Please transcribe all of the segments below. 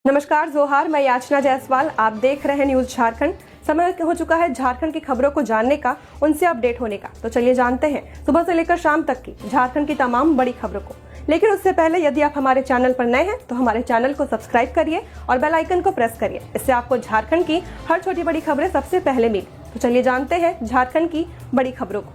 नमस्कार जोहार, मैं याचना जायसवाल। आप देख रहे हैं न्यूज झारखंड। समय हो चुका है झारखंड की खबरों को जानने का, उनसे अपडेट होने का। तो चलिए जानते हैं सुबह से लेकर शाम तक की झारखंड की तमाम बड़ी खबरों को। लेकिन उससे पहले यदि आप हमारे चैनल पर नए हैं तो हमारे चैनल को सब्सक्राइब करिए और बेल आइकन को प्रेस करिए। इससे आपको झारखंड की हर छोटी बड़ी खबरें सबसे पहले मिले। तो चलिए जानते हैं झारखंड की बड़ी खबरों को।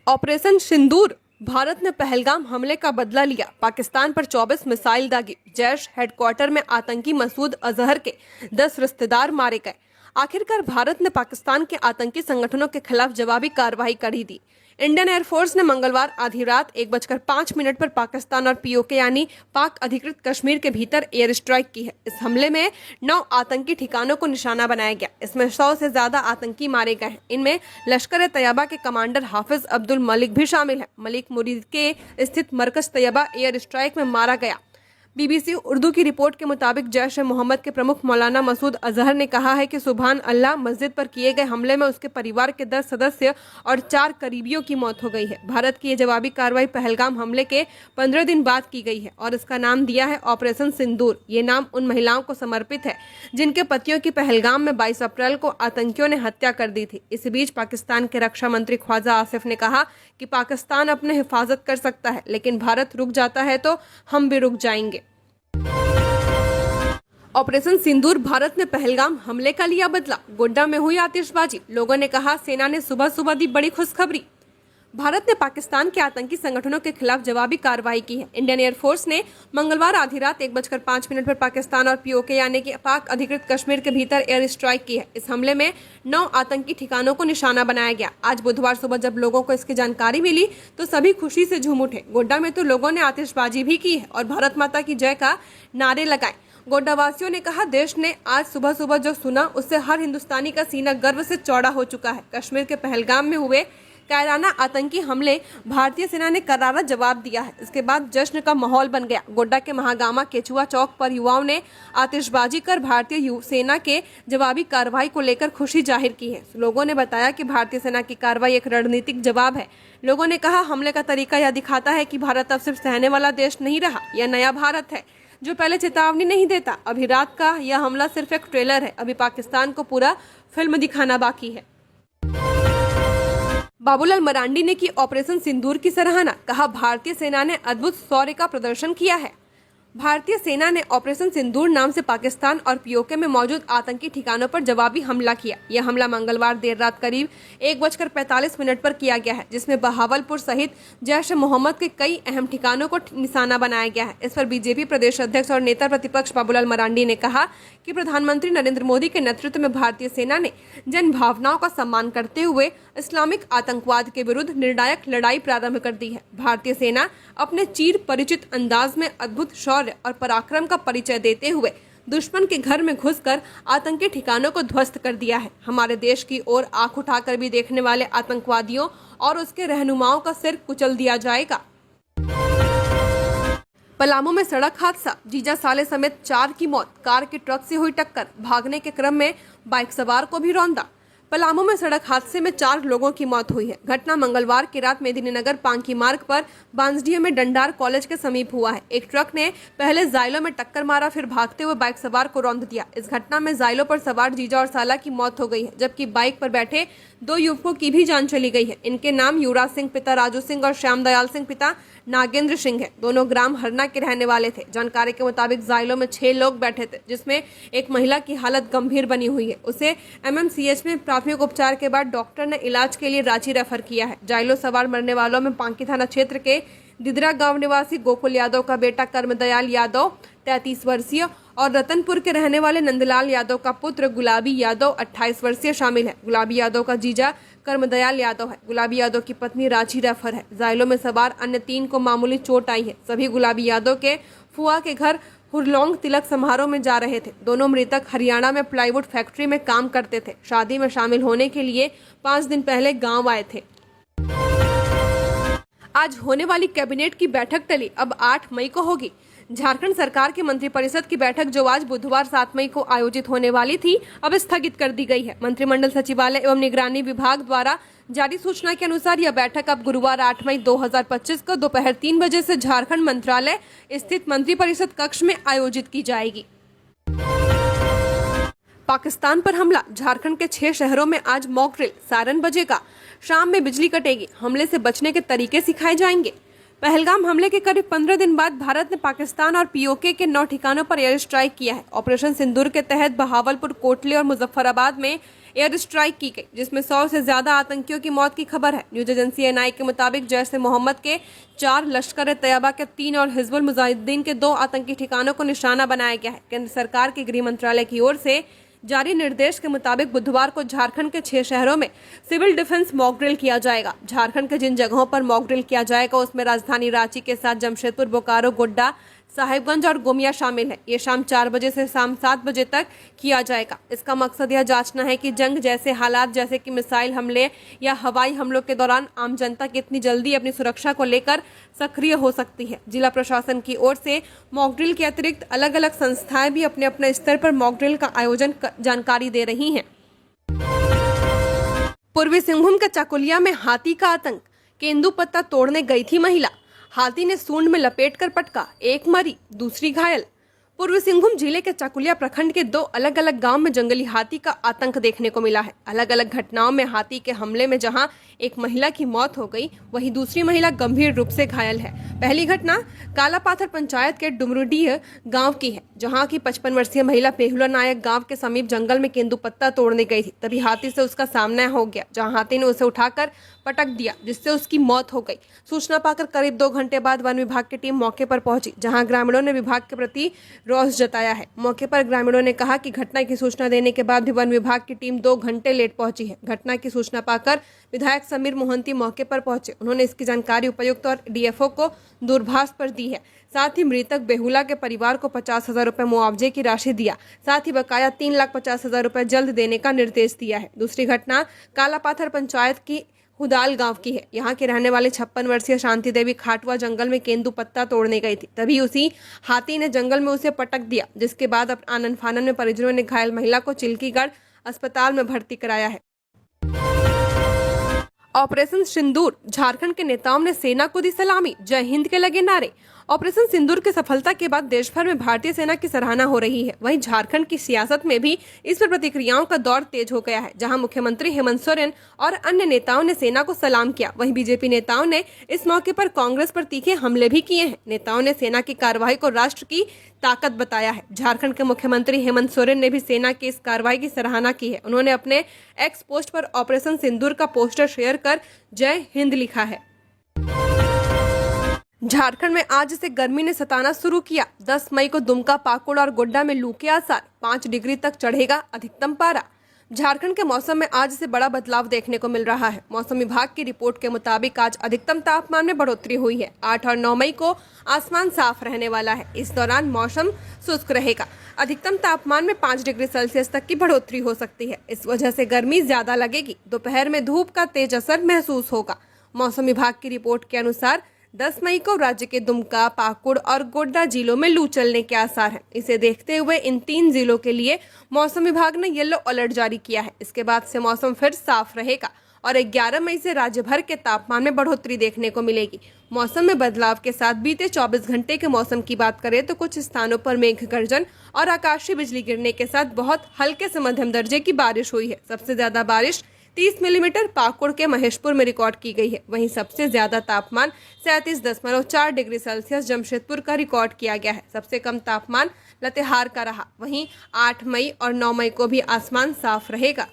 ऑपरेशन सिंदूर, भारत ने पहलगाम हमले का बदला लिया। पाकिस्तान पर 24 मिसाइल दागी। जैश हेडक्वार्टर में आतंकी मसूद अजहर के 10 रिश्तेदार मारे गए। आखिरकार भारत ने पाकिस्तान के आतंकी संगठनों के खिलाफ जवाबी कार्रवाई कर दी। इंडियन एयरफोर्स ने मंगलवार आधी रात 1:05 पर पाकिस्तान और पीओके यानी पाक अधिकृत कश्मीर के भीतर एयर स्ट्राइक की है। इस हमले में 9 आतंकी ठिकानों को निशाना बनाया गया। इसमें 100 से ज्यादा आतंकी मारे गए हैं। इनमें लश्कर तैयबा के कमांडर हाफिज अब्दुल मलिक भी शामिल है। मलिक मुरीद के स्थित मरकज तैयबा एयर स्ट्राइक में मारा गया। बीबीसी उर्दू की रिपोर्ट के मुताबिक जैश ए मोहम्मद के प्रमुख मौलाना मसूद अजहर ने कहा है कि सुबहान अल्लाह मस्जिद पर किए गए हमले में उसके परिवार के 10 सदस्य और 4 करीबियों की मौत हो गई है। भारत की ये जवाबी कार्रवाई पहलगाम हमले के 15 दिन बाद की गई है और इसका नाम दिया है ऑपरेशन सिंदूर। ये नाम उन महिलाओं को समर्पित है जिनके पतियों की पहलगाम में 22 अप्रैल को आतंकियों ने हत्या कर दी थी। इस बीच पाकिस्तान के रक्षा मंत्री ख्वाजा आसिफ ने कहा कि पाकिस्तान अपने हिफाजत कर सकता है, लेकिन भारत रुक जाता है तो हम भी रुक जाएंगे। ऑपरेशन सिंदूर, भारत ने पहलगाम हमले का लिया बदला। गोड्डा में हुई आतिशबाजी, लोगों ने कहा सेना ने सुबह सुबह दी बड़ी खुशखबरी। भारत ने पाकिस्तान के आतंकी संगठनों के खिलाफ जवाबी कार्रवाई की है। इंडियन एयरफोर्स ने मंगलवार आधी रात 1:05 पर पाकिस्तान और पीओके यानी कि पाक अधिकृत कश्मीर के भीतर एयर स्ट्राइक की है। इस हमले में 9 आतंकी ठिकानों को निशाना बनाया गया। आज बुधवार सुबह जब लोगों को इसकी जानकारी मिली तो सभी खुशी से झूम उठे। गोड्डा में तो लोगों ने आतिशबाजी भी की है और भारत माता की जय का नारे लगाए। गोड्डा वासियों ने कहा, देश ने आज सुबह सुबह जो सुना उससे हर हिंदुस्तानी का सीना गर्व से चौड़ा हो चुका है। कश्मीर के पहलगाम में हुए कायराना आतंकी हमले भारतीय सेना ने करारा जवाब दिया है। इसके बाद जश्न का माहौल बन गया। गोड्डा के महागामा केचुआ चौक पर युवाओं ने आतिशबाजी कर भारतीय सेना के जवाबी कार्रवाई को लेकर खुशी जाहिर की है। लोगों ने बताया कि भारतीय सेना की कार्रवाई एक रणनीतिक जवाब है। लोगों ने कहा, हमले का तरीका यह दिखाता है कि भारत अब सिर्फ सहने वाला देश नहीं रहा, यह नया भारत है जो पहले चेतावनी नहीं देता। अभी रात का यह हमला सिर्फ एक ट्रेलर है, अभी पाकिस्तान को पूरा फिल्म दिखाना बाकी है। बाबूलाल मरांडी ने की ऑपरेशन सिंदूर की सराहना, कहा भारतीय सेना ने अद्भुत शौर्य का प्रदर्शन किया है। भारतीय सेना ने ऑपरेशन सिंदूर नाम से पाकिस्तान और पीओके में मौजूद आतंकी ठिकानों पर जवाबी हमला किया। यह हमला मंगलवार देर रात करीब 1:45 पर किया गया है, जिसमें बहावलपुर सहित जैश ए मोहम्मद के कई अहम ठिकानों को निशाना बनाया गया है। इस पर बीजेपी प्रदेश अध्यक्ष और नेता प्रतिपक्ष बाबूलाल मरांडी ने कहा कि प्रधानमंत्री नरेंद्र मोदी के नेतृत्व में भारतीय सेना ने जन भावनाओं का सम्मान करते हुए इस्लामिक आतंकवाद के विरुद्ध निर्णायक लड़ाई प्रारंभ कर दी है। भारतीय सेना अपने चीर परिचित अंदाज में अद्भुत शौर्य और पराक्रम का परिचय देते हुए दुश्मन के घर में घुसकर आतंकी ठिकानों को ध्वस्त कर दिया है। हमारे देश की ओर आंख उठाकर भी देखने वाले आतंकवादियों और उसके रहनुमाओं का सिर कुचल दिया जाएगा। पलामू में सड़क हादसा, जीजा साले समेत 4 की मौत। कार की ट्रक से हुई टक्कर, भागने के क्रम में बाइक सवार को भी रौंदा। पलामू में सड़क हादसे में 4 लोगों की मौत हुई है। घटना मंगलवार की रात मेदिनीनगर पांकी मार्ग पर बांसडीह में डंडार कॉलेज के समीप हुआ है। एक ट्रक ने पहले जाइलो में टक्कर मारा, फिर भागते हुए बाइक सवार को रौंद दिया। इस घटना में जाइलो पर सवार जीजा और साला की मौत हो गई है, जबकि बाइक पर बैठे 2 युवकों की भी जान चली गई है। इनके नाम युवराज सिंह पिता राजू सिंह और श्याम दयाल सिंह पिता नागेंद्र सिंह है। दोनों ग्राम हरना के रहने वाले थे। जानकारी के मुताबिक जाइलो में 6 लोग बैठे थे, जिसमें एक महिला की हालत गंभीर बनी हुई है। उसे एमएमसीएच में प्राथमिक उपचार के बाद डॉक्टर ने इलाज के लिए रांची रेफर किया है। जाइलो सवार मरने वालों में पांकी थाना क्षेत्र के दिदरा गांव निवासी गोकुल यादव का बेटा कर्मदयाल यादव 33 वर्षीय और रतनपुर के रहने वाले नंदलाल यादव का पुत्र गुलाबी यादव 28 वर्षीय शामिल है। गुलाबी यादव का जीजा कर्मदयाल यादव है। गुलाबी यादव की पत्नी रांची रेफर है। जाइलो में सवार अन्य 3 को मामूली चोट आई है। सभी गुलाबी यादव के फुआ के घर हुरलोंग तिलक समारोह में जा रहे थे। दोनों मृतक हरियाणा में प्लाईवुड फैक्ट्री में काम करते थे। शादी में शामिल होने के लिए 5 दिन पहले गांव आए थे। आज होने वाली कैबिनेट की बैठक टली, अब 8 मई को होगी। झारखंड सरकार की मंत्रिपरिषद की बैठक जो आज बुधवार 7 मई को आयोजित होने वाली थी, अब स्थगित कर दी गई है। मंत्रिमंडल सचिवालय एवं निगरानी विभाग द्वारा जारी सूचना के अनुसार यह बैठक अब गुरुवार 8 मई 2025 को दोपहर 3 बजे से झारखंड मंत्रालय स्थित मंत्रिपरिषद कक्ष में आयोजित की जाएगी। पाकिस्तान पर हमला, झारखंड के 6 शहरों में आज मॉक ड्रिल, सायरन बजेगा, शाम में बिजली कटेगी, हमले से बचने के तरीके सिखाए जाएंगे। पहलगाम हमले के करीब 15 दिन बाद भारत ने पाकिस्तान और पीओके के 9 ठिकानों पर एयर स्ट्राइक किया है। ऑपरेशन सिंदूर के तहत बहावलपुर, कोटले और मुजफ्फराबाद में एयर स्ट्राइक की गई, जिसमें 100 से ज्यादा आतंकियों की मौत की खबर है। न्यूज एजेंसी एनआई के मुताबिक जैश ए मोहम्मद के 4, लश्कर तैयबा के 3 और हिजबुल मुजाहिदीन के 2 आतंकी ठिकानों को निशाना बनाया गया है। केंद्र सरकार के गृह मंत्रालय की ओर से जारी निर्देश के मुताबिक बुधवार को झारखंड के 6 शहरों में सिविल डिफेंस मॉक ड्रिल किया जाएगा। झारखंड के जिन जगहों पर मॉक ड्रिल किया जाएगा उसमें राजधानी रांची के साथ जमशेदपुर, बोकारो, गोड्डा, साहिबगंज और गोमिया शामिल है। ये शाम 4 बजे से शाम 7 बजे तक किया जाएगा। इसका मकसद यह जांचना है कि जंग जैसे हालात जैसे कि मिसाइल हमले या हवाई हमलों के दौरान आम जनता कितनी जल्दी अपनी सुरक्षा को लेकर सक्रिय हो सकती है। जिला प्रशासन की ओर से मॉक ड्रिल के अतिरिक्त अलग अलग संस्थाएं भी अपने अपने स्तर पर मॉक ड्रिल का आयोजन जानकारी दे रही हैं। पूर्वी सिंहभूम के चाकुलिया में हाथी का आतंक, केंदुपत्ता तोड़ने गई थी महिला, हाथी ने सूंड में लपेटकर पटका, एक मरी, दूसरी घायल। पूर्वी सिंहभूम जिले के चाकुलिया प्रखंड के 2 अलग अलग गांव में जंगली हाथी का आतंक देखने को मिला है। अलग अलग घटनाओं में हाथी के हमले में जहां एक महिला की मौत हो गई, वहीं दूसरी महिला गंभीर रूप से घायल है। पहली घटना कालापाथर पंचायत के डुमरुडीह गांव की है, जहां की 55 वर्षीय महिला बेहुला नायक गांव के समीप जंगल में केंदुपत्ता तोड़ने गई थी। तभी हाथी से उसका सामना हो गया, जहां हाथी ने उसे उठाकर पटक दिया, जिससे उसकी मौत हो गई। सूचना पाकर करीब 2 घंटे बाद वन विभाग की टीम मौके पर पहुंची, जहां ग्रामीणों ने विभाग के प्रति रोष जताया है। मौके पर ग्रामीणों ने कहा कि घटना की सूचना देने के बाद भी वन विभाग की टीम 2 घंटे लेट पहुंची है। घटना की सूचना पाकर विधायक समीर मोहंती मौके पर पहुंचे। उन्होंने इसकी जानकारी उपायुक्त और डीएफओ को दूरभाष पर दी है। साथ ही मृतक बेहुला के परिवार को 50,000 रुपए मुआवजे की राशि दिया। साथ ही बकाया 3,50,000 रुपए जल्द देने का निर्देश दिया है। दूसरी घटना कालापाथर पंचायत की हुदाल गांव की है। यहाँ के रहने वाले 56 वर्षीय शांति देवी खाटुआ जंगल में केंदुपत्ता तोड़ने गई थी। तभी उसी हाथी ने जंगल में उसे पटक दिया, जिसके बाद आनन फानन में परिजनों ने घायल महिला को चिल्कीगढ़ अस्पताल में भर्ती कराया है। ऑपरेशन सिंदूर, झारखंड के नेताओं ने सेना को दी सलामी, जय हिंद के लगे नारे। ऑपरेशन सिंदूर की सफलता के बाद देश भर में भारतीय सेना की सराहना हो रही है। वहीं झारखंड की सियासत में भी इस पर प्रतिक्रियाओं का दौर तेज हो गया है, जहां मुख्यमंत्री हेमंत सोरेन और अन्य नेताओं ने सेना को सलाम किया। वहीं बीजेपी नेताओं ने इस मौके पर कांग्रेस पर तीखे हमले भी किए हैं। नेताओं ने सेना की कार्रवाई को राष्ट्र की ताकत बताया है। झारखंड के मुख्यमंत्री हेमंत सोरेन ने भी सेना की इस कार्रवाई की सराहना की है। उन्होंने अपने एक्स पोस्ट पर ऑपरेशन सिंदूर का पोस्टर शेयर कर जय हिंद लिखा है। झारखंड में आज से गर्मी ने सताना शुरू किया। 10 मई को दुमका, पाकुड़ और गोड्डा में लू के आसार, 5 डिग्री तक चढ़ेगा अधिकतम पारा। झारखंड के मौसम में आज से बड़ा बदलाव देखने को मिल रहा है। मौसम विभाग की रिपोर्ट के मुताबिक आज अधिकतम तापमान में बढ़ोतरी हुई है। 8 और 9 मई को आसमान साफ रहने वाला है। इस दौरान मौसम शुष्क रहेगा। अधिकतम तापमान में 5 डिग्री सेल्सियस तक की बढ़ोतरी हो सकती है। इस वजह से गर्मी ज्यादा लगेगी। दोपहर में धूप का तेज असर महसूस होगा। मौसम विभाग की रिपोर्ट के अनुसार 10 मई को राज्य के दुमका, पाकुड़ और गोड्डा जिलों में लू चलने के आसार हैं। इसे देखते हुए इन 3 जिलों के लिए मौसम विभाग ने येलो अलर्ट जारी किया है। इसके बाद से मौसम फिर साफ रहेगा और 11 मई से राज्य भर के तापमान में बढ़ोतरी देखने को मिलेगी। मौसम में बदलाव के साथ बीते 24 घंटे के मौसम की बात करें तो कुछ स्थानों पर मेघ गर्जन और आकाशीय बिजली गिरने के साथ बहुत हल्के से मध्यम दर्जे की बारिश हुई है। सबसे ज्यादा बारिश 30 मिलीमीटर पाकुड़ के महेशपुर में रिकॉर्ड की गई है। वहीं सबसे ज्यादा तापमान 37.4 डिग्री सेल्सियस जमशेदपुर का रिकॉर्ड किया गया है। सबसे कम तापमान लातेहार का रहा। वहीं 8 मई और 9 मई को भी आसमान साफ रहेगा।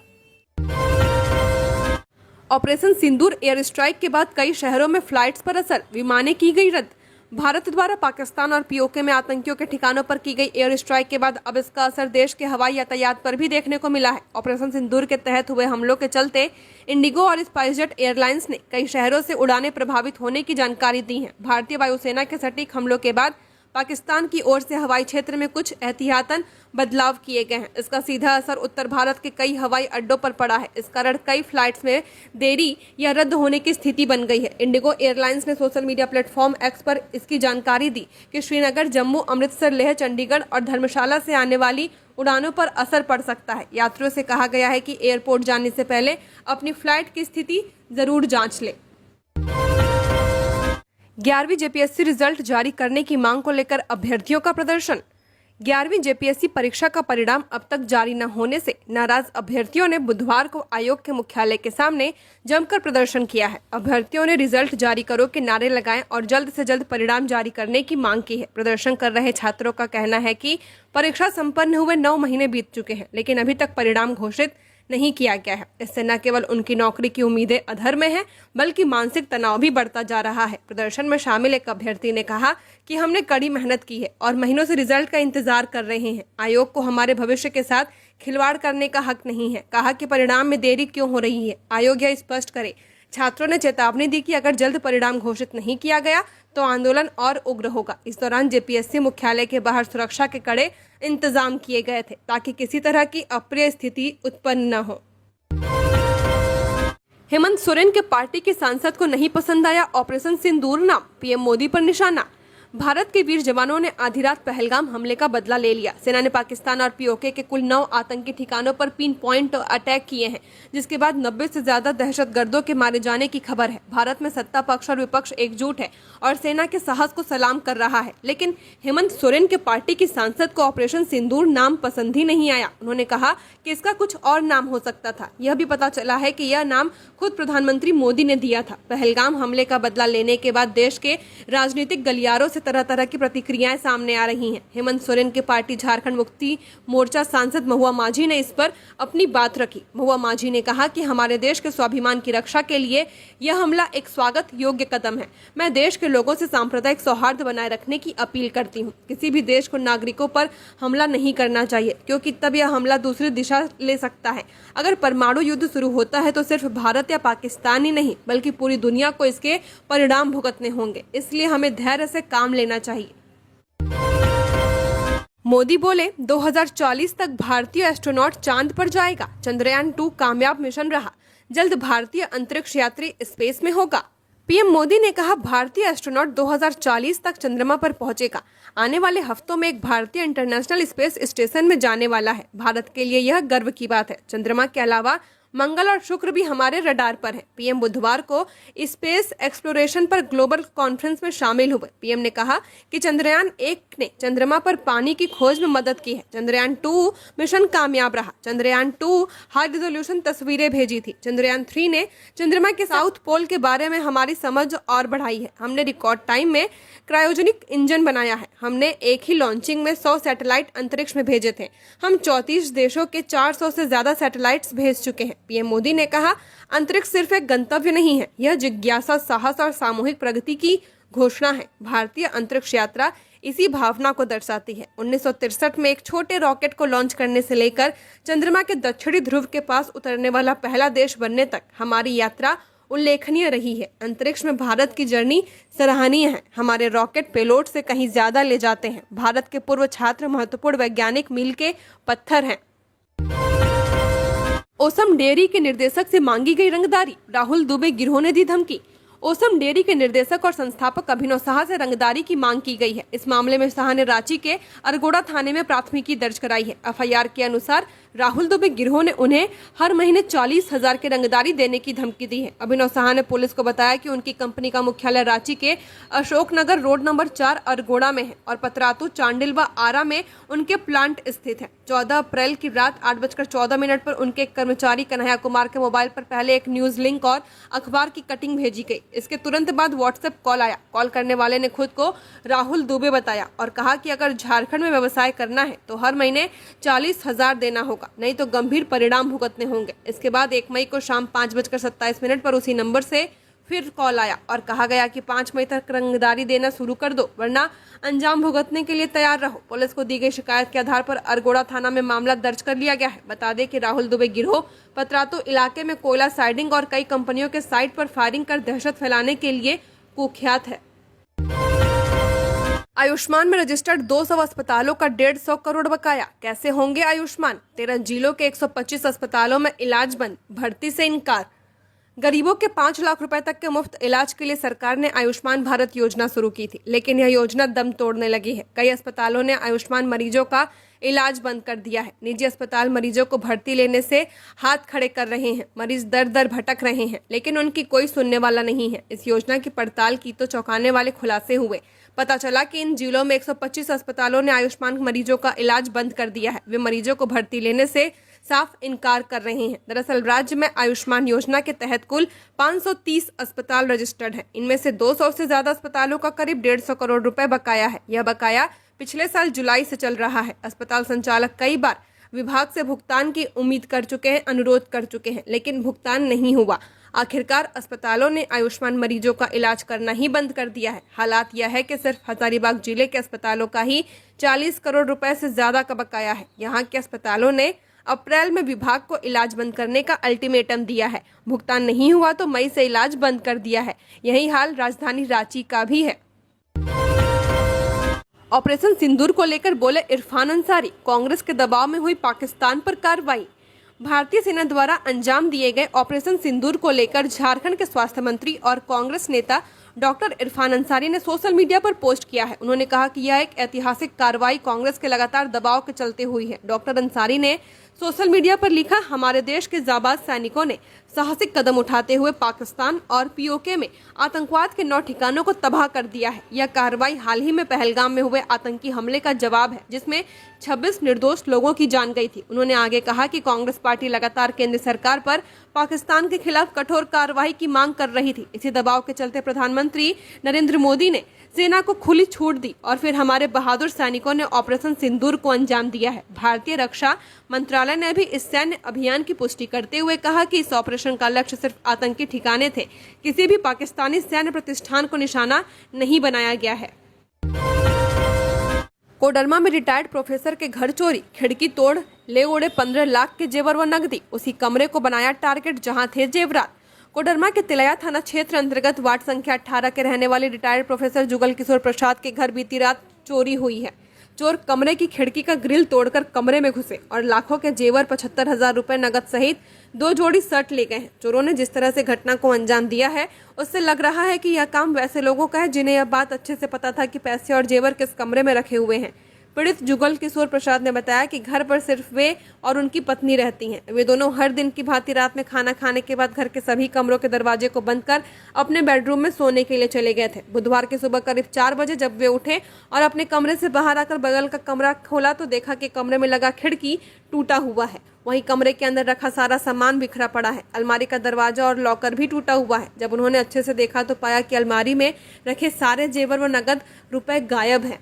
ऑपरेशन सिंदूर एयर स्ट्राइक के बाद कई शहरों में फ्लाइट्स पर असर, विमानें की गई रद्द। भारत द्वारा पाकिस्तान और पीओके में आतंकियों के ठिकानों पर की गई एयर स्ट्राइक के बाद अब इसका असर देश के हवाई यातायात पर भी देखने को मिला है। ऑपरेशन सिंदूर के तहत हुए हमलों के चलते इंडिगो और स्पाइसजेट एयरलाइंस ने कई शहरों से उड़ानें प्रभावित होने की जानकारी दी है। भारतीय वायुसेना के सटीक हमलों के बाद पाकिस्तान की ओर से हवाई क्षेत्र में कुछ एहतियातन बदलाव किए गए हैं। इसका सीधा असर उत्तर भारत के कई हवाई अड्डों पर पड़ा है। इस कारण कई फ्लाइट्स में देरी या रद्द होने की स्थिति बन गई है। इंडिगो एयरलाइंस ने सोशल मीडिया प्लेटफॉर्म एक्स पर इसकी जानकारी दी कि श्रीनगर, जम्मू, अमृतसर, लेह, चंडीगढ़ और धर्मशाला से आने वाली उड़ानों पर असर पड़ सकता है। यात्रियों से कहा गया है कि एयरपोर्ट जाने से पहले अपनी फ्लाइट की स्थिति जरूर जांच लें। 11वीं जेपीएससी रिजल्ट जारी करने की मांग को लेकर अभ्यर्थियों का प्रदर्शन। 11वीं जेपीएससी परीक्षा का परिणाम अब तक जारी न होने से नाराज अभ्यर्थियों ने बुधवार को आयोग के मुख्यालय के सामने जमकर प्रदर्शन किया है। अभ्यर्थियों ने रिजल्ट जारी करो के नारे लगाए और जल्द से जल्द परिणाम जारी करने की मांग की है। प्रदर्शन कर रहे छात्रों का कहना है कि परीक्षा संपन्न हुए 9 महीने बीत चुके हैं, लेकिन अभी तक परिणाम घोषित नहीं किया गया है। इससे न केवल उनकी नौकरी की उम्मीदें अधर में हैं, बल्कि मानसिक तनाव भी बढ़ता जा रहा है। प्रदर्शन में शामिल एक अभ्यर्थी ने कहा कि हमने कड़ी मेहनत की है और महीनों से रिजल्ट का इंतजार कर रहे हैं। आयोग को हमारे भविष्य के साथ खिलवाड़ करने का हक नहीं है। कहा कि परिणाम में देरी क्यों हो रही है, आयोग यह स्पष्ट करे। छात्रों ने चेतावनी दी कि अगर जल्द परिणाम घोषित नहीं किया गया तो आंदोलन और उग्र होगा। इस दौरान जेपीएससी मुख्यालय के बाहर सुरक्षा के कड़े इंतजाम किए गए थे ताकि किसी तरह की अप्रिय स्थिति उत्पन्न न हो। हेमंत सोरेन के पार्टी के सांसद को नहीं पसंद आया ऑपरेशन सिंदूर नाम, पीएम मोदी पर निशाना। भारत के वीर जवानों ने आधी रात पहलगाम हमले का बदला ले लिया। सेना ने पाकिस्तान और पीओके के कुल 9 आतंकी ठिकानों पर पिन पॉइंट अटैक किए हैं, जिसके बाद 90 से ज्यादा दहशतगर्दों के मारे जाने की खबर है। भारत में सत्ता पक्ष और विपक्ष एकजुट है और सेना के साहस को सलाम कर रहा है, लेकिन हेमंत सोरेन के पार्टी की सांसद को ऑपरेशन सिंदूर नाम पसंद ही नहीं आया। उन्होंने कहा कि इसका कुछ और नाम हो सकता था। यह भी पता चला है कि यह नाम खुद प्रधानमंत्री मोदी ने दिया था। पहलगाम हमले का बदला लेने के बाद देश के राजनीतिक गलियारों से तरह तरह की प्रतिक्रियाएं सामने आ रही हैं। हेमंत सोरेन की पार्टी झारखंड मुक्ति मोर्चा सांसद महुआ माझी ने इस पर अपनी बात रखी। महुआ माझी ने कहा कि हमारे देश के स्वाभिमान की रक्षा के लिए यह हमला एक स्वागत योग्य कदम है। मैं देश के लोगों से सांप्रदायिक सौहार्द बनाए रखने की अपील करती हूँ। किसी भी देश को नागरिकों पर हमला नहीं करना चाहिए, क्योंकि तब यह हमला दूसरी दिशा ले सकता है। अगर परमाणु युद्ध शुरू होता है तो सिर्फ भारत या पाकिस्तान ही नहीं, बल्कि पूरी दुनिया को इसके परिणाम भुगतने होंगे। इसलिए हमें धैर्य से काम लेना चाहिए। मोदी बोले 2040 तक भारतीय एस्ट्रोनॉट चांद पर जाएगा। चंद्रयान 2 कामयाब मिशन रहा, जल्द भारतीय अंतरिक्ष यात्री स्पेस में होगा। पीएम मोदी ने कहा भारतीय एस्ट्रोनॉट 2040 तक चंद्रमा पर पहुंचेगा। आने वाले हफ्तों में एक भारतीय इंटरनेशनल स्पेस स्टेशन में जाने वाला है। भारत के लिए यह गर्व की बात है। चंद्रमा के अलावा मंगल और शुक्र भी हमारे रडार पर है। पीएम बुधवार को स्पेस एक्सप्लोरेशन पर ग्लोबल कॉन्फ्रेंस में शामिल हुए। पीएम ने कहा कि चंद्रयान 1 ने चंद्रमा पर पानी की खोज में मदद की है। चंद्रयान 2 मिशन कामयाब रहा। चंद्रयान 2 हाई रिजोल्यूशन तस्वीरें भेजी थी। चंद्रयान 3 ने चंद्रमा के साउथ पोल के बारे में हमारी समझ और बढ़ाई है। हमने रिकॉर्ड टाइम में क्रायोजेनिक इंजन बनाया है। हमने एक ही लॉन्चिंग में 100 सैटेलाइट अंतरिक्ष में भेजे थे। हम 34 देशों के 400 से ज्यादा सैटेलाइट्स भेज चुके हैं। पीएम मोदी ने कहा अंतरिक्ष सिर्फ एक गंतव्य नहीं है, यह जिज्ञासा, साहस और सामूहिक प्रगति की घोषणा है। भारतीय अंतरिक्ष यात्रा इसी भावना को दर्शाती है। 1963 में एक छोटे रॉकेट को लॉन्च करने से लेकर चंद्रमा के दक्षिणी ध्रुव के पास उतरने वाला पहला देश बनने तक हमारी यात्रा उल्लेखनीय रही है। अंतरिक्ष में भारत की जर्नी सराहनीय है। हमारे रॉकेट पेलोड से कहीं ज्यादा ले जाते हैं। भारत के पूर्व छात्र महत्वपूर्ण वैज्ञानिक मील के पत्थर हैं। ओसम डेयरी के निर्देशक से मांगी गई रंगदारी, राहुल दुबे गिरोह ने दी धमकी। ओसम डेयरी के निर्देशक और संस्थापक अभिनव साहा से रंगदारी की मांग की गई है। इस मामले में साहा ने रांची के अरगोड़ा थाने में प्राथमिकी दर्ज कराई है। एफआईआर के अनुसार राहुल दुबे गिरोह ने उन्हें हर महीने 40,000 की रंगदारी देने की धमकी दी है। अभिनव साहा ने पुलिस को बताया कि उनकी कंपनी का मुख्यालय रांची के अशोकनगर रोड नंबर 4 अरगोड़ा में है और पतरातू, चांडिल व आरा में उनके प्लांट स्थित है। 14 अप्रैल की रात 8:14 पर उनके कर्मचारी कन्हैया कुमार के मोबाइल पर पहले एक न्यूज लिंक और अखबार की कटिंग भेजी गई। इसके तुरंत बाद व्हाट्सएप कॉल आया। कॉल करने वाले ने खुद को राहुल दुबे बताया और कहा कि अगर झारखंड में व्यवसाय करना है तो हर महीने 40,000 देना होगा, नहीं तो गंभीर परिणाम भुगतने होंगे। इसके बाद 1 मई को शाम 5:27 पर उसी नंबर से फिर कॉल आया और कहा गया कि 5 मई तक रंगदारी देना शुरू कर दो, वरना अंजाम भुगतने के लिए तैयार रहो। पुलिस को दी गई शिकायत के आधार पर अरगोड़ा थाना में मामला दर्ज कर लिया गया है। बता दें कि राहुल दुबे गिरोह पतरातू इलाके में कोयला साइडिंग और कई कंपनियों के साइट पर फायरिंग कर दहशत फैलाने के लिए कुख्यात है। आयुष्मान में रजिस्टर्ड 200 अस्पतालों का 150 करोड़ बकाया, कैसे होंगे आयुष्मान? 13 जिलों के 125 अस्पतालों में इलाज बंद, भर्ती से इनकार। गरीबों के 5 लाख रुपए तक के मुफ्त इलाज के लिए सरकार ने आयुष्मान भारत योजना शुरू की थी, लेकिन यह योजना दम तोड़ने लगी है। कई अस्पतालों ने आयुष्मान मरीजों का इलाज बंद कर दिया है। निजी अस्पताल मरीजों को भर्ती लेने से हाथ खड़े कर रहे हैं। मरीज दर दर भटक रहे हैं, लेकिन उनकी कोई सुनने वाला नहीं है। इस योजना की पड़ताल की तो चौंकाने वाले खुलासे हुए। पता चला कि इन जिलों में 125 अस्पतालों ने आयुष्मान मरीजों का इलाज बंद कर दिया है। वे मरीजों को भर्ती लेने से साफ इनकार कर रहे हैं। दरअसल राज्य में आयुष्मान योजना के तहत कुल 530 अस्पताल रजिस्टर्ड हैं। इनमें से 200 से ज्यादा अस्पतालों का करीब 150 करोड़ रुपए बकाया है। यह बकाया पिछले साल जुलाई से चल रहा है। अस्पताल संचालक कई बार विभाग से भुगतान की उम्मीद कर चुके हैं, अनुरोध कर चुके हैं, लेकिन भुगतान नहीं हुआ। आखिरकार अस्पतालों ने आयुष्मान मरीजों का इलाज करना ही बंद कर दिया है। हालात यह है कि सिर्फ हजारीबाग जिले के अस्पतालों का ही 40 करोड़ रुपए से ज्यादा का बकाया है। यहाँ के अस्पतालों ने अप्रैल में विभाग को इलाज बंद करने का अल्टीमेटम दिया है। भुगतान नहीं हुआ तो मई से इलाज बंद कर दिया है। यही हाल राजधानी रांची का भी है। ऑपरेशन सिंदूर को लेकर बोले इरफान अंसारी, कांग्रेस के दबाव में हुई पाकिस्तान पर कार्रवाई। भारतीय सेना द्वारा अंजाम दिए गए ऑपरेशन सिंदूर को लेकर झारखंड के स्वास्थ्य मंत्री और कांग्रेस नेता डॉक्टर इरफान अंसारी ने सोशल मीडिया पर पोस्ट किया है। उन्होंने कहा कि यह एक ऐतिहासिक कार्रवाई कांग्रेस के लगातार दबाव के चलते हुई है। डॉक्टर अंसारी ने सोशल मीडिया पर लिखा, हमारे देश के जाबाज सैनिकों ने साहसिक कदम उठाते हुए पाकिस्तान और पीओके में आतंकवाद के 9 ठिकानों को तबाह कर दिया है। यह कार्रवाई हाल ही में पहलगाम में हुए आतंकी हमले का जवाब है, जिसमें 26 निर्दोष लोगों की जान गई थी। उन्होंने आगे कहा कि कांग्रेस पार्टी लगातार केंद्र सरकार पर पाकिस्तान के खिलाफ कठोर कार्रवाई की मांग कर रही थी। इसी दबाव के चलते प्रधानमंत्री नरेंद्र मोदी ने सेना को खुली छूट दी और फिर हमारे बहादुर सैनिकों ने ऑपरेशन सिंदूर को अंजाम दिया है। भारतीय रक्षा मंत्रालय ने भी इस सैन्य अभियान की पुष्टि करते हुए कहा कि इस ऑपरेशन का लक्ष्य सिर्फ आतंकी ठिकाने थे, किसी भी पाकिस्तानी सैन्य प्रतिष्ठान को निशाना नहीं बनाया गया है। कोडरमा में रिटायर्ड प्रोफेसर के घर चोरी, खिड़की तोड़ ले उड़े 15 लाख के जेवर व नकदी। उसी कमरे को बनाया टारगेट जहां थे जेवरात। कोडरमा के तिलैया थाना क्षेत्र अंतर्गत वार्ड संख्या 18 के रहने वाले रिटायर्ड प्रोफेसर जुगल किशोर प्रसाद के घर बीती रात चोरी हुई है। चोर कमरे की खिड़की का ग्रिल तोड़कर कमरे में घुसे और लाखों के जेवर, 75,000 रुपए नगद सहित 2 जोड़ी शर्ट ले गए हैं। चोरों ने जिस तरह से घटना को अंजाम दिया है, उससे लग रहा है कि यह काम वैसे लोगों का है जिन्हें यह बात अच्छे से पता था कि पैसे और जेवर किस कमरे में रखे हुए हैं। पीड़ित जुगल किशोर प्रसाद ने बताया कि घर पर सिर्फ वे और उनकी पत्नी रहती हैं। वे दोनों हर दिन की भांति रात में खाना खाने के बाद घर के सभी कमरों के दरवाजे को बंद कर अपने बेडरूम में सोने के लिए चले गए थे। बुधवार की सुबह करीब 4 बजे जब वे उठे और अपने कमरे से बाहर आकर बगल का कमरा खोला तो देखा कि कमरे में लगा खिड़की टूटा हुआ है। वहीं कमरे के अंदर रखा सारा सामान बिखरा पड़ा है। अलमारी का दरवाजा और लॉकर भी टूटा हुआ है। जब उन्होंने अच्छे से देखा तो पाया कि अलमारी में रखे सारे जेवर व नगद रुपए गायब हैं।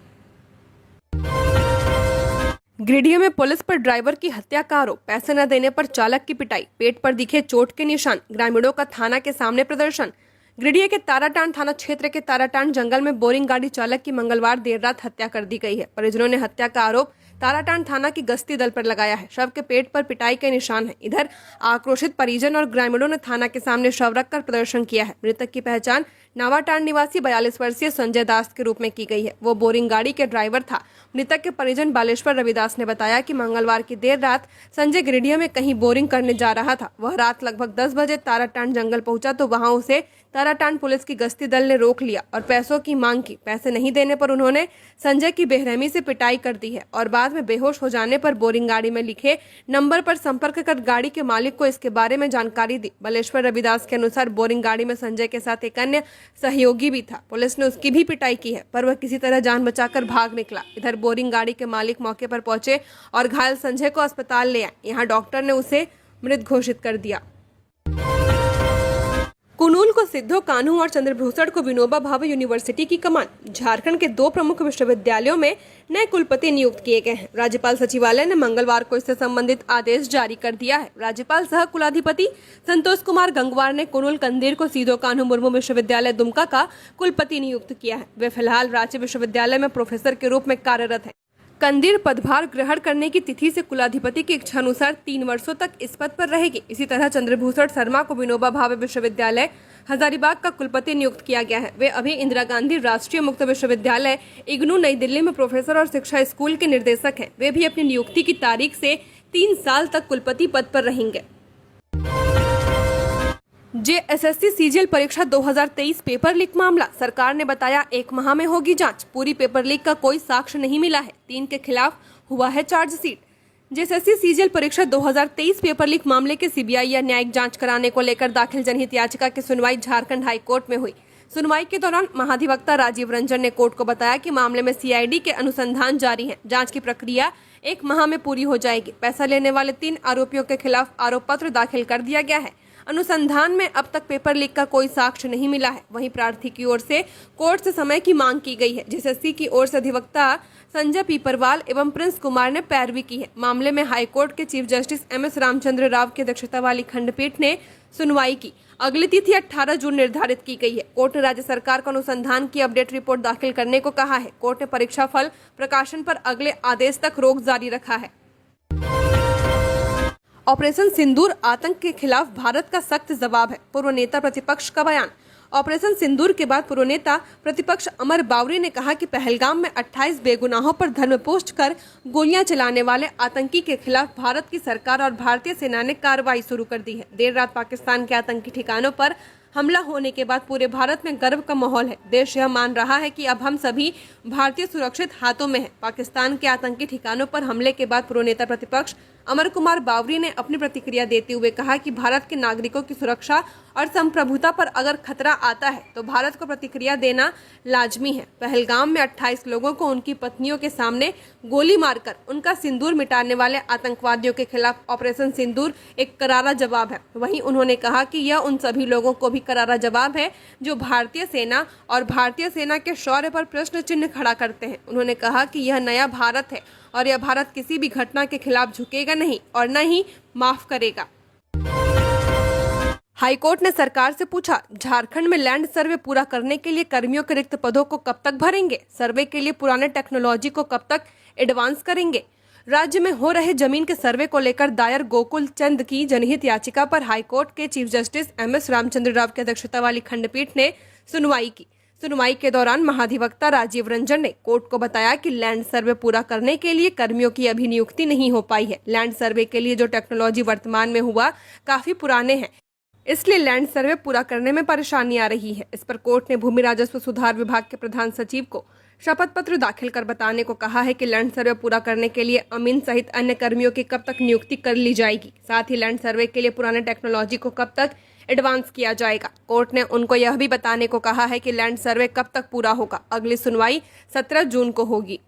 गिरिडीह में पुलिस पर ड्राइवर की हत्या का आरोप, पैसे न देने पर चालक की पिटाई, पेट पर दिखे चोट के निशान, ग्रामीणों का थाना के सामने प्रदर्शन। गिरिडीह के ताराटांड थाना क्षेत्र के ताराटांड जंगल में बोरिंग गाड़ी चालक की मंगलवार देर रात हत्या कर दी गई है। परिजनों ने हत्या का आरोप ताराटांड थाना की गश्ती दल पर लगाया है। शव के पेट पर पिटाई के निशान है। इधर आक्रोशित परिजन और ग्रामीणों ने थाना के सामने शव रखकर प्रदर्शन किया है। मृतक की पहचान नावाटांड निवासी 42 वर्षीय संजय दास के रूप में की गई है। वो बोरिंग गाड़ी के ड्राइवर था। मृतक के परिजन बालेश्वर रविदास ने बताया कि मंगलवार की देर रात संजय गिरिडीह में कहीं बोरिंग करने जा रहा था। वह रात लगभग 10 बजे ताराटांड जंगल पहुंचा तो वहां उसे ताराटांड पुलिस की गश्ती दल ने रोक लिया और पैसों की मांग की। पैसे नहीं देने पर उन्होंने संजय की बेरहमी से पिटाई कर दी है और बाद में बेहोश हो जाने पर बोरिंग गाड़ी में लिखे नंबर पर संपर्क कर गाड़ी के मालिक को इसके बारे में जानकारी दी। बालेश्वर रविदास के अनुसार बोरिंग गाड़ी में संजय के साथ एक अन्य सहयोगी भी था। पुलिस ने उसकी भी पिटाई की है, पर वह किसी तरह जान बचाकर भाग निकला। इधर बोरिंग गाड़ी के मालिक मौके पर पहुंचे और घायल संजय को अस्पताल ले आए। यहाँ डॉक्टर ने उसे मृत घोषित कर दिया। कुनूल को सिद्धो कान्हू और चंद्रभूषण को विनोबा भावे यूनिवर्सिटी की कमान। झारखंड के 2 प्रमुख विश्वविद्यालयों में नए कुलपति नियुक्त किए गए हैं। राज्यपाल सचिवालय ने मंगलवार को इससे संबंधित आदेश जारी कर दिया है। राज्यपाल सह कुलाधिपति संतोष कुमार गंगवार ने कुनूल कंदीर को सिद्धो कान्हू मुर्मू विश्वविद्यालय दुमका का कुलपति नियुक्त किया है। वे फिलहाल रांची विश्वविद्यालय में प्रोफेसर के रूप में कार्यरत है। कंदीर पदभार ग्रहण करने की तिथि से कुलाधिपति की इच्छा अनुसार 3 वर्षों तक इस पद पर रहेगी। इसी तरह चंद्रभूषण शर्मा को विनोबा भावे विश्वविद्यालय हजारीबाग का कुलपति नियुक्त किया गया है। वे अभी इंदिरा गांधी राष्ट्रीय मुक्त विश्वविद्यालय इग्नू नई दिल्ली में प्रोफेसर और शिक्षा स्कूल के निर्देशक हैं। वे भी अपनी नियुक्ति की तारीख से 3 साल तक कुलपति पद पर रहेंगे। जेएसएससी सीजीएल परीक्षा 2023 पेपर लीक मामला, सरकार ने बताया 1 माह में होगी जांच। पूरी पेपर लीक का कोई साक्ष्य नहीं मिला है, 3 के खिलाफ हुआ है चार्जशीट। जेएसएससी सीजीएल परीक्षा 2023 पेपर लीक मामले के सीबीआई या न्यायिक जांच कराने को लेकर दाखिल जनहित याचिका की सुनवाई झारखंड हाईकोर्ट में हुई। सुनवाई के दौरान महाधिवक्ता राजीव रंजन ने कोर्ट को बताया कि मामले में सीआईडी के अनुसंधान जारी है। जांच की प्रक्रिया 1 माह में पूरी हो जाएगी। पैसा लेने वाले 3 आरोपियों के खिलाफ आरोप पत्र दाखिल कर दिया गया है। अनुसंधान में अब तक पेपर लीक का कोई साक्ष्य नहीं मिला है। वहीं प्रार्थी की ओर से कोर्ट से समय की मांग की गई है। जेएसएससी की ओर से अधिवक्ता संजय पीपरवाल एवं प्रिंस कुमार ने पैरवी की है। मामले में हाईकोर्ट के chief justice MS Ramchandra Rao की अध्यक्षता वाली खंडपीठ ने सुनवाई की। अगली तिथि 18 जून निर्धारित की गई है। कोर्ट ने राज्य सरकार को अनुसंधान की अपडेट रिपोर्ट दाखिल करने को कहा है। कोर्ट ने परीक्षा फल प्रकाशन पर अगले आदेश तक रोक जारी रखा है। ऑपरेशन सिंदूर आतंक के खिलाफ भारत का सख्त जवाब है, पूर्व नेता प्रतिपक्ष का बयान। ऑपरेशन सिंदूर के बाद पूर्व नेता प्रतिपक्ष अमर बावरी ने कहा कि पहलगाम में 28 बेगुनाहों पर धर्मपोस्ट कर गोलियां चलाने वाले आतंकी के खिलाफ भारत की सरकार और भारतीय सेना ने कार्रवाई शुरू कर दी है। देर रात पाकिस्तान के आतंकी ठिकानों पर हमला होने के बाद पूरे भारत में गर्व का माहौल है। देश यह मान रहा है कि अब हम सभी भारतीय सुरक्षित हाथों में हैं। पाकिस्तान के आतंकी ठिकानों पर हमले के बाद पूर्व नेता प्रतिपक्ष अमर कुमार बावरी ने अपनी प्रतिक्रिया देते हुए कहा कि भारत के नागरिकों की सुरक्षा और संप्रभुता पर अगर खतरा आता है तो भारत को प्रतिक्रिया देना लाजमी है। पहलगाम में 28 लोगों को उनकी पत्नियों के सामने गोली मारकर उनका सिंदूर मिटाने वाले आतंकवादियों के खिलाफ ऑपरेशन सिंदूर एक करारा जवाब है। वहीं उन्होंने कहा कि यह उन सभी लोगों को भी करारा जवाब है जो भारतीय सेना और भारतीय सेना के शौर्य पर प्रश्न चिन्ह खड़ा करते हैं। उन्होंने कहा कि यह नया भारत है और यह भारत किसी भी घटना के खिलाफ झुकेगा नहीं और न ही माफ करेगा। हाईकोर्ट ने सरकार से पूछा, झारखंड में लैंड सर्वे पूरा करने के लिए कर्मियों के रिक्त पदों को कब तक भरेंगे? सर्वे के लिए पुराने टेक्नोलॉजी को कब तक एडवांस करेंगे? राज्य में हो रहे जमीन के सर्वे को लेकर दायर गोकुल चंद की जनहित याचिका पर हाईकोर्ट के chief justice MS Ramchandra Rao की अध्यक्षता वाली खंडपीठ ने सुनवाई की। सुनवाई के दौरान महाधिवक्ता राजीव रंजन ने कोर्ट को बताया कि लैंड सर्वे पूरा करने के लिए कर्मियों की अभी नियुक्ति नहीं हो पाई है। लैंड सर्वे के लिए जो टेक्नोलॉजी वर्तमान में हुआ काफी पुराने हैं, इसलिए लैंड सर्वे पूरा करने में परेशानी आ रही है। इस पर कोर्ट ने भूमि राजस्व सुधार विभाग के प्रधान सचिव को शपथ पत्र दाखिल कर बताने को कहा है कि लैंड सर्वे पूरा करने के लिए अमीन सहित अन्य कर्मियों की कब तक नियुक्ति कर ली जाएगी। साथ ही लैंड सर्वे के लिए पुराने टेक्नोलॉजी को कब तक एडवांस किया जाएगा। कोर्ट ने उनको यह भी बताने को कहा है कि लैंड सर्वे कब तक पूरा होगा। अगली सुनवाई 17 जून को होगी।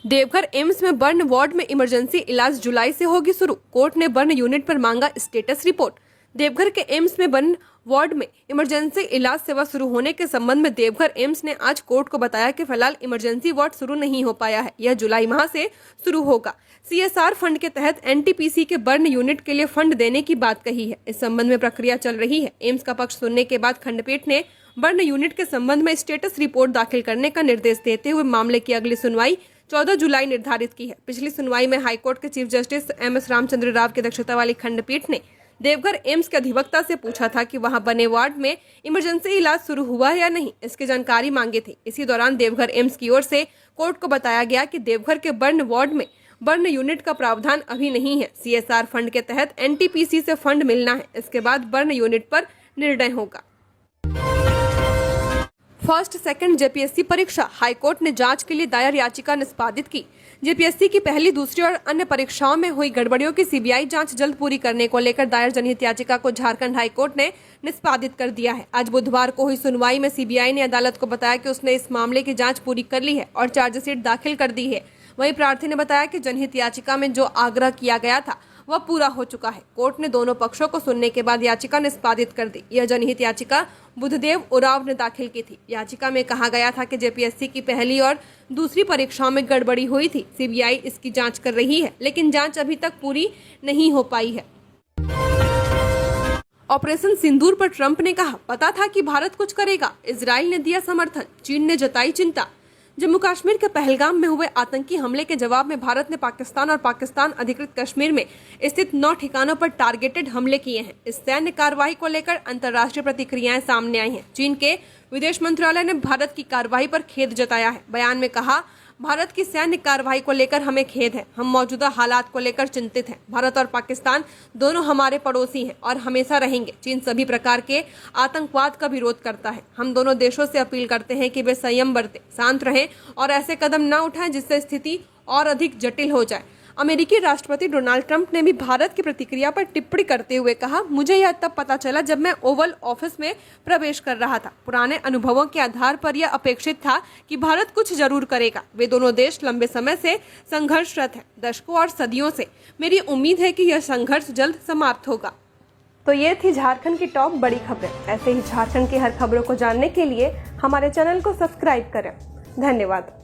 देवघर एम्स में बर्न वार्ड में इमरजेंसी इलाज जुलाई से होगी शुरू। कोर्ट ने बर्न यूनिट पर मांगा स्टेटस रिपोर्ट। देवघर के एम्स में बर्न वार्ड में इमरजेंसी इलाज सेवा शुरू होने के संबंध में देवघर एम्स ने आज कोर्ट को बताया कि फिलहाल इमरजेंसी वार्ड शुरू नहीं हो पाया है। यह जुलाई माह से शुरू होगा। सीएसआर फंड के तहत एनटीपीसी के बर्न यूनिट के लिए फंड देने की बात कही है। इस संबंध में प्रक्रिया चल रही है। एम्स का पक्ष सुनने के बाद खंडपीठ ने बर्न यूनिट के संबंध में स्टेटस रिपोर्ट दाखिल करने का निर्देश देते हुए मामले की अगली सुनवाई 14 जुलाई निर्धारित की है। पिछली सुनवाई में हाईकोर्ट के chief justice MS Ramchandra Rao की अध्यक्षता वाली खंडपीठ ने देवघर एम्स के अधिवक्ता से पूछा था कि वहां बने वार्ड में इमरजेंसी इलाज शुरू हुआ है या नहीं, इसकी जानकारी मांगी थी। इसी दौरान देवघर एम्स की ओर से कोर्ट को बताया गया कि देवघर के बर्न वार्ड में बर्न यूनिट का प्रावधान अभी नहीं है। सीएसआर फंड के तहत एनटीपीसी से फंड मिलना है, इसके बाद बर्न यूनिट पर निर्णय होगा। फर्स्ट सेकंड जेपीएससी परीक्षा, हाईकोर्ट ने जांच के लिए दायर याचिका निष्पादित की। जेपीएससी की पहली, दूसरी और अन्य परीक्षाओं में हुई गड़बड़ियों की सीबीआई जांच जल्द पूरी करने को लेकर दायर जनहित याचिका को झारखंड हाईकोर्ट ने निष्पादित कर दिया है। आज बुधवार को हुई सुनवाई में सीबीआई ने अदालत को बताया कि उसने इस मामले की जांच पूरी कर ली है और चार्जशीट दाखिल कर दी है। वहीं प्रार्थी ने बताया कि जनहित याचिका में जो आग्रह किया गया था वह पूरा हो चुका है। कोर्ट ने दोनों पक्षों को सुनने के बाद याचिका निष्पादित कर दी। यह जनहित याचिका बुधदेव उरांव ने दाखिल की थी। याचिका में कहा गया था कि जेपीएससी की पहली और दूसरी परीक्षाओं में गड़बड़ी हुई थी। सीबीआई इसकी जांच कर रही है, लेकिन जांच अभी तक पूरी नहीं हो पाई है। ऑपरेशन सिंदूर पर ट्रंप ने कहा, पता था कि भारत कुछ करेगा। इजराइल ने दिया समर्थन, चीन ने जताई चिंता। जम्मू कश्मीर के पहलगाम में हुए आतंकी हमले के जवाब में भारत ने पाकिस्तान और पाकिस्तान अधिकृत कश्मीर में स्थित 9 ठिकानों पर टारगेटेड हमले किए हैं। इस सैन्य कार्रवाई को लेकर अंतर्राष्ट्रीय प्रतिक्रियाएं सामने आई हैं। चीन के विदेश मंत्रालय ने भारत की कार्रवाई पर खेद जताया है। बयान में कहा, भारत की सैन्य कार्रवाई को लेकर हमें खेद है। हम मौजूदा हालात को लेकर चिंतित हैं। भारत और पाकिस्तान दोनों हमारे पड़ोसी हैं और हमेशा रहेंगे। चीन सभी प्रकार के आतंकवाद का विरोध करता है। हम दोनों देशों से अपील करते हैं कि वे संयम बरतें, शांत रहें और ऐसे कदम न उठाएं जिससे स्थिति और अधिक जटिल हो जाए। अमेरिकी राष्ट्रपति डोनाल्ड ट्रंप ने भी भारत की प्रतिक्रिया पर टिप्पणी करते हुए कहा, मुझे यह तब पता चला जब मैं ओवल ऑफिस में प्रवेश कर रहा था। पुराने अनुभवों के आधार पर यह अपेक्षित था कि भारत कुछ जरूर करेगा। वे दोनों देश लंबे समय से संघर्षरत हैं, दशकों और सदियों से। मेरी उम्मीद है कि यह संघर्ष जल्द समाप्त होगा। तो ये थी झारखंड की टॉप बड़ी खबरें। ऐसे ही झारखंड की हर खबरों को जानने के लिए हमारे चैनल को सब्सक्राइब करें। धन्यवाद।